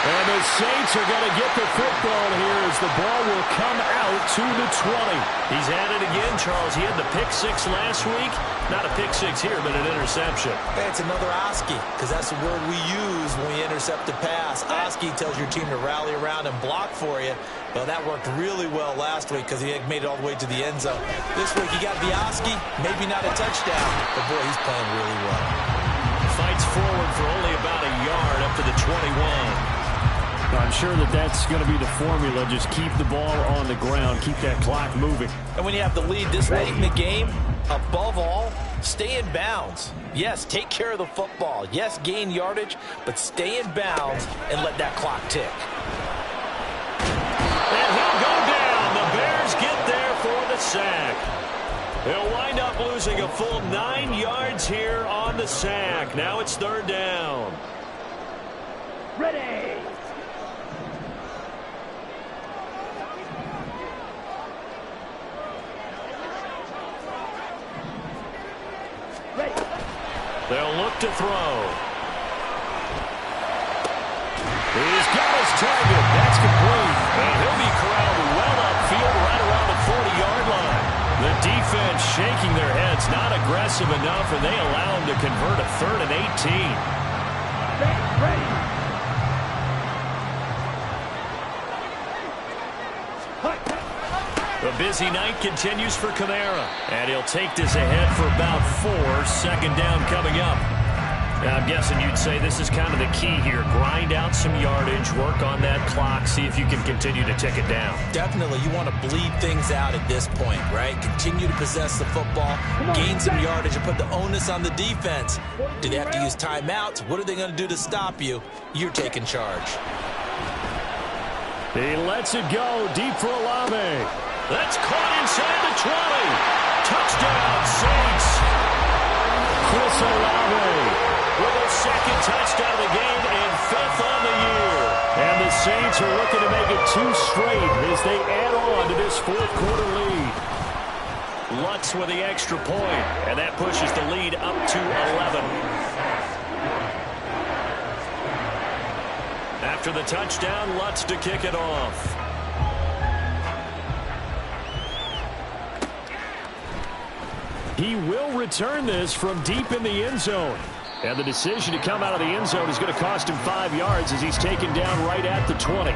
S1: And the Saints are going to get the football here as the ball will come out to the 20. He's at it again, Charles. He had the pick 6 last week. Not a pick 6 here, but an interception.
S4: Hey, it's another Oski, because that's the word we use when we intercept a pass. Oski tells your team to rally around and block for you. Well, that worked really well last week because he made it all the way to the end zone. This week he got the Oski, maybe not a touchdown, but boy, he's playing really well.
S1: Fights forward for only about a yard up to the 21. I'm sure that's going to be the formula. Just keep the ball on the ground. Keep that clock moving.
S4: And when you have the lead this late in the game, above all, stay in bounds. Yes, take care of the football. Yes, gain yardage, but stay in bounds and let that clock tick.
S1: And he'll go down. The Bears get there for the sack. They'll wind up losing a full 9 yards here on the sack. Now it's 3rd down.
S3: Ready.
S1: They'll look to throw. He's got his target. That's complete. And he'll be corralled well upfield right around the 40-yard line. The defense shaking their heads, not aggressive enough, and they allow him to convert a 3rd and 18.
S3: Ready.
S1: The busy night continues for Kamara, and he'll take this ahead for about 4. 2nd down coming up. Now, I'm guessing you'd say this is kind of the key here. Grind out some yardage, work on that clock, see if you can continue to tick it down.
S4: Definitely. You want to bleed things out at this point, right? Continue to possess the football, gain some yardage, and put the onus on the defense. Do they have to use timeouts? What are they going to do to stop you? You're taking charge.
S1: He lets it go deep for Olave. That's caught inside the 20. Touchdown, Saints. Chris Olave with a 2nd touchdown of the game and 5th on the year. And the Saints are looking to make it 2 straight as they add on to this 4th quarter lead. Lutz with the extra point, and that pushes the lead up to 11. After the touchdown, Lutz to kick it off. He will return this from deep in the end zone. And the decision to come out of the end zone is going to cost him 5 yards as he's taken down right at the 20.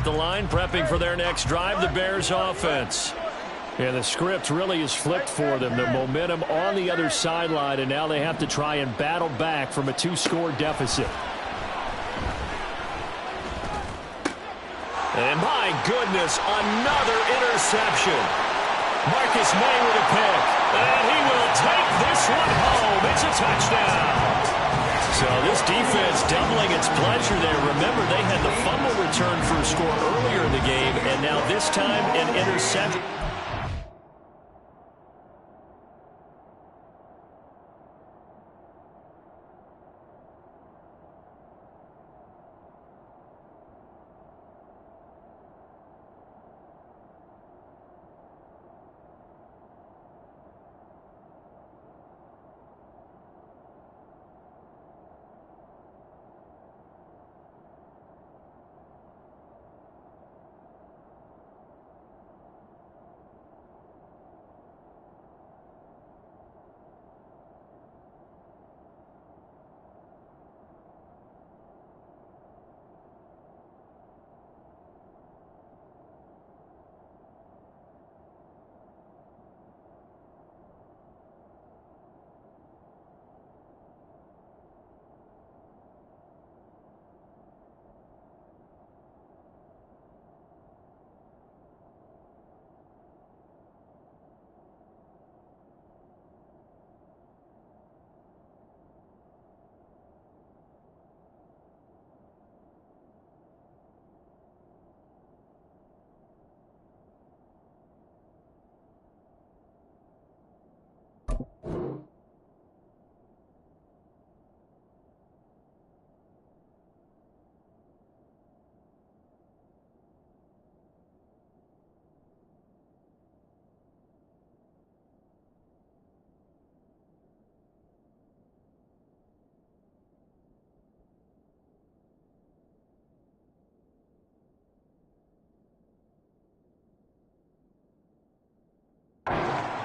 S1: The line prepping for their next drive, the Bears offense. And the script really is flipped for them. The momentum on the other sideline, and now they have to try and battle back from a 2-score deficit. And my goodness, another interception. Marcus May with a pick. And he will take this one home. It's a touchdown. So this defense doubling its pleasure there. Remember, they had the fumble return for a score earlier in the game, and now this time an interception.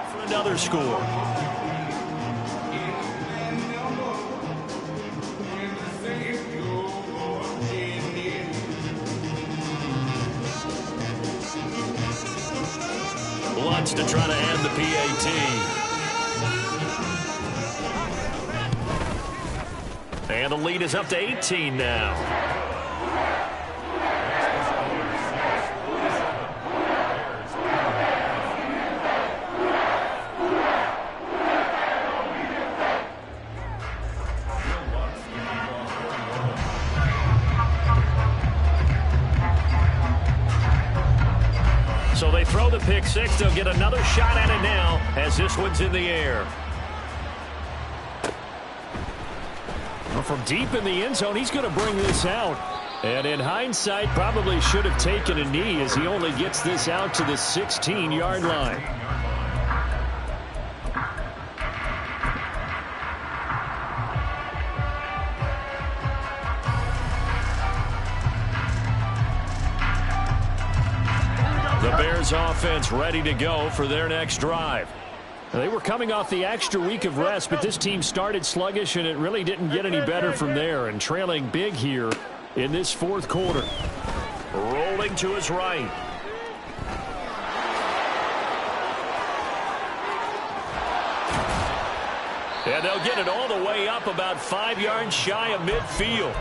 S1: For another score. Wants to try to end the PAT. And the lead is up to 18 now. So they throw the pick six. They'll get another shot at it now as this one's in the air. Well, from deep in the end zone, he's going to bring this out. And in hindsight, probably should have taken a knee as he only gets this out to the 16-yard line. The Bears offense ready to go for their next drive. They were coming off the extra week of rest, but this team started sluggish, and it really didn't get any better from there. And trailing big here in this fourth quarter. Rolling to his right. And they'll get it all the way up about 5 yards shy of midfield.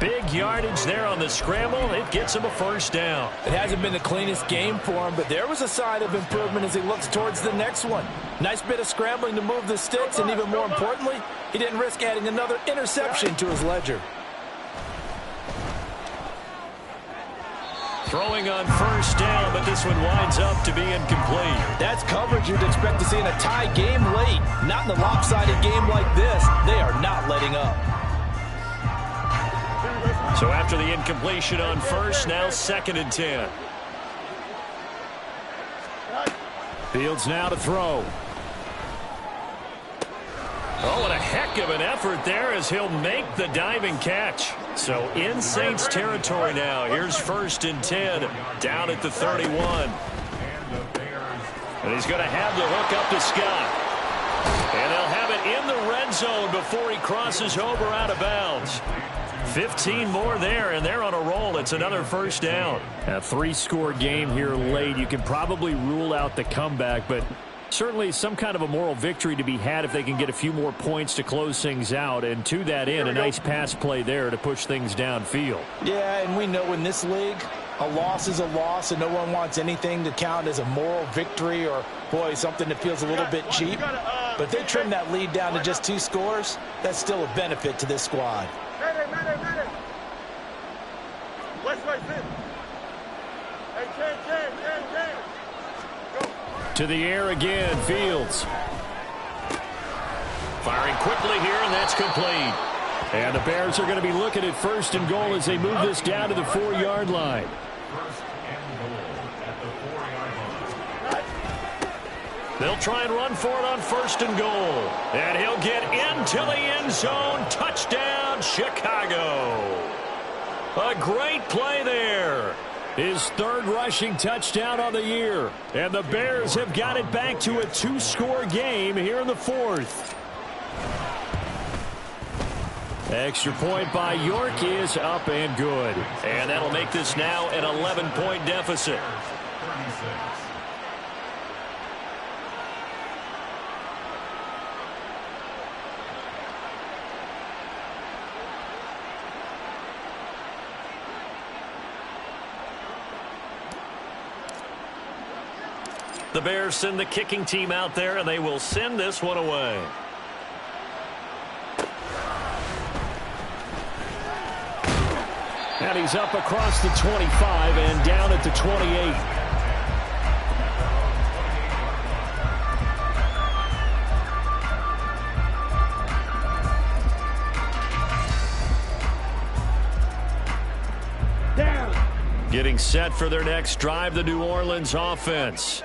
S1: Big yardage there on the scramble. It gets him a first down.
S4: It hasn't been the cleanest game for him, but there was a sign of improvement as he looks towards the next one. Nice bit of scrambling to move the sticks, and even more importantly, he didn't risk adding another interception to his ledger.
S1: Throwing on first down, but this one winds up to be incomplete.
S4: That's coverage you'd expect to see in a tie game late. Not in a lopsided game like this. They are not letting up.
S1: So after the incompletion on first, now 2nd and 10. Fields now to throw. Oh, what a heck of an effort there as he'll make the diving catch. So in Saints territory now. Here's 1st and 10 down at the 31. And he's going to have the hook up to Scott. And they'll have it in the red zone before he crosses over out of bounds. 15 more there, and they're on a roll. It's another 1st down. A 3-score game here late. You can probably rule out the comeback, but certainly some kind of a moral victory to be had if they can get a few more points to close things out. And to that end, a nice pass play there to push things downfield.
S4: Yeah, and we know in this league, a loss is a loss, and no one wants anything to count as a moral victory or, boy, something that feels a little bit cheap. But if they trim that lead down to just 2 scores, that's still a benefit to this squad.
S1: To the air again, Fields. Firing quickly here, and that's complete. And the Bears are going to be looking at 1st and goal as they move this down to the 4-yard line. They'll try and run for it on 1st and goal. And he'll get into the end zone. Touchdown, Chicago. A great play there. His 3rd rushing touchdown on the year. And the Bears have got it back to a 2-score game here in the 4th. Extra point by York is up and good. And that'll make this now an 11-point deficit. The Bears send the kicking team out there, and they will send this one away. And he's up across the 25 and down at the 28. Getting set for their next drive, the New Orleans offense.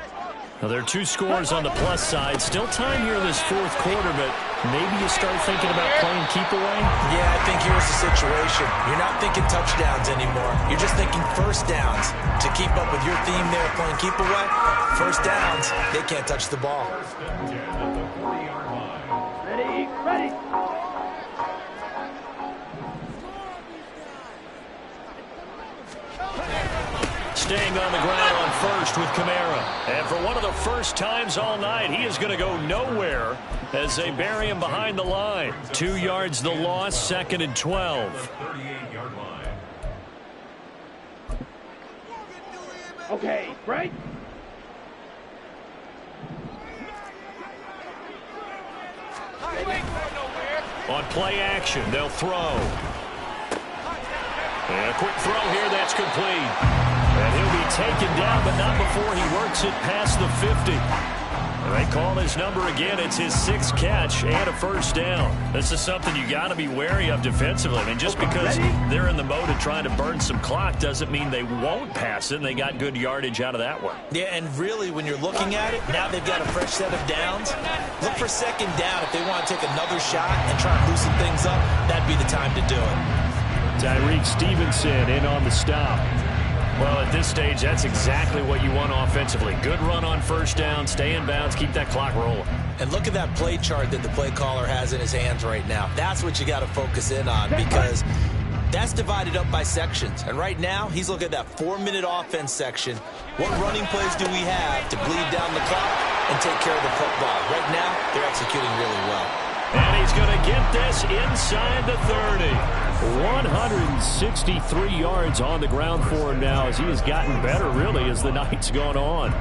S1: Now, there are 2 scores on the plus side. Still time here in this 4th quarter, but maybe you start thinking about playing keep away?
S4: Yeah, I think here's the situation. You're not thinking touchdowns anymore. You're just thinking 1st downs. To keep up with your theme there, playing keep away, 1st downs, they can't touch the ball.
S2: Ready.
S1: Staying on the ground on 1st with Kamara. And for one of the first times all night, he is going to go nowhere as they bury him behind the line. 2 yards the loss, 2nd and 12.
S2: Okay, right?
S1: On play action, they'll throw. And a quick throw here, that's complete. And he'll be taken down, but not before he works it past the 50. And they call his number again. It's his 6th catch and a 1st down. This is something you got to be wary of defensively. I mean, just because they're in the mode of trying to burn some clock doesn't mean they won't pass it. And they got good yardage out of that one.
S4: Yeah, and really, when you're looking at it, now they've got a fresh set of downs. Look for 2nd down if they want to take another shot and try and loosen things up. That'd be the time to do it.
S1: Tyreek Stevenson in on the stop. Well, at this stage, that's exactly what you want offensively. Good run on 1st down, stay in bounds, keep that clock rolling.
S4: And look at that play chart that the play caller has in his hands right now. That's what you got to focus in on because that's divided up by sections. And right now, he's looking at that 4-minute offense section. What running plays do we have to bleed down the clock and take care of the football? Right now, they're executing really well.
S1: And he's going to get this inside the 30. 163 yards on the ground for him now as he has gotten better, really, as the night's gone on.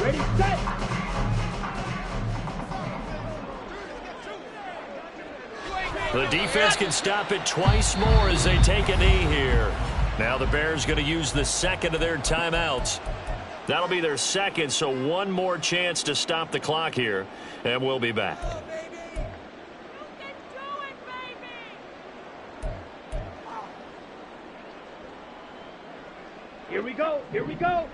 S2: Ready, set.
S1: The defense can stop it twice more as they take a knee here. Now the Bears going to use the second of their timeouts. That'll be their second, so one more chance to stop the clock here, and we'll be back.
S3: Here we go. Here we go.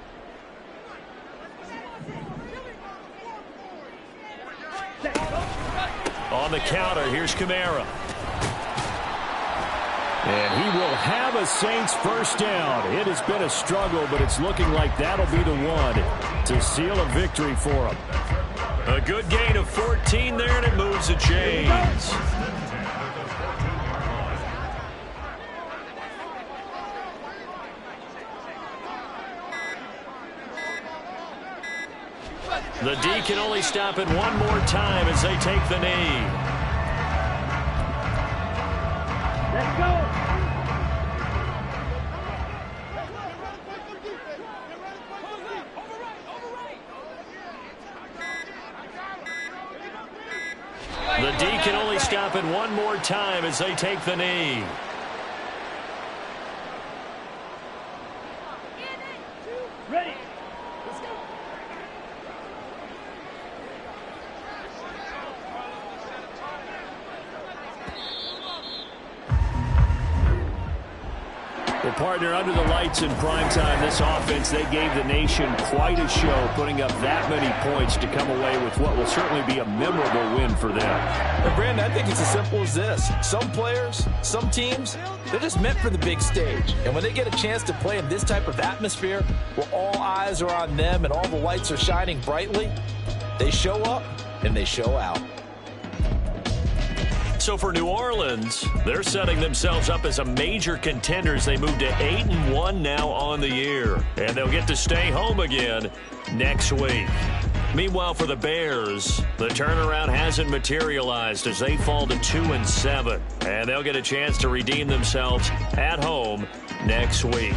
S1: On the counter, here's Kamara.
S2: And he will have a Saints first down. It has been a struggle, but it's looking like that'll be the one to seal a victory for him.
S1: A good gain of 14 there, and it moves the chains. The D can only stop it one more time as they take the knee.
S3: Let's go.
S1: The D can only stop it one more time as they take the knee.
S3: Ready.
S2: Well, partner, under the lights in primetime, this offense, they gave the nation quite a show, putting up that many points to come away with what will certainly be a memorable win for them.
S4: And Brandon, I think it's as simple as this. Some players, some teams, they're just meant for the big stage. And when they get a chance to play in this type of atmosphere where all eyes are on them and all the lights are shining brightly, they show up and they show out.
S1: So for New Orleans, they're setting themselves up as a major contender as they move to 8-1 now on the year. And they'll get to stay home again next week. Meanwhile, for the Bears, the turnaround hasn't materialized as they fall to 2-7. And they'll get a chance to redeem themselves at home next week.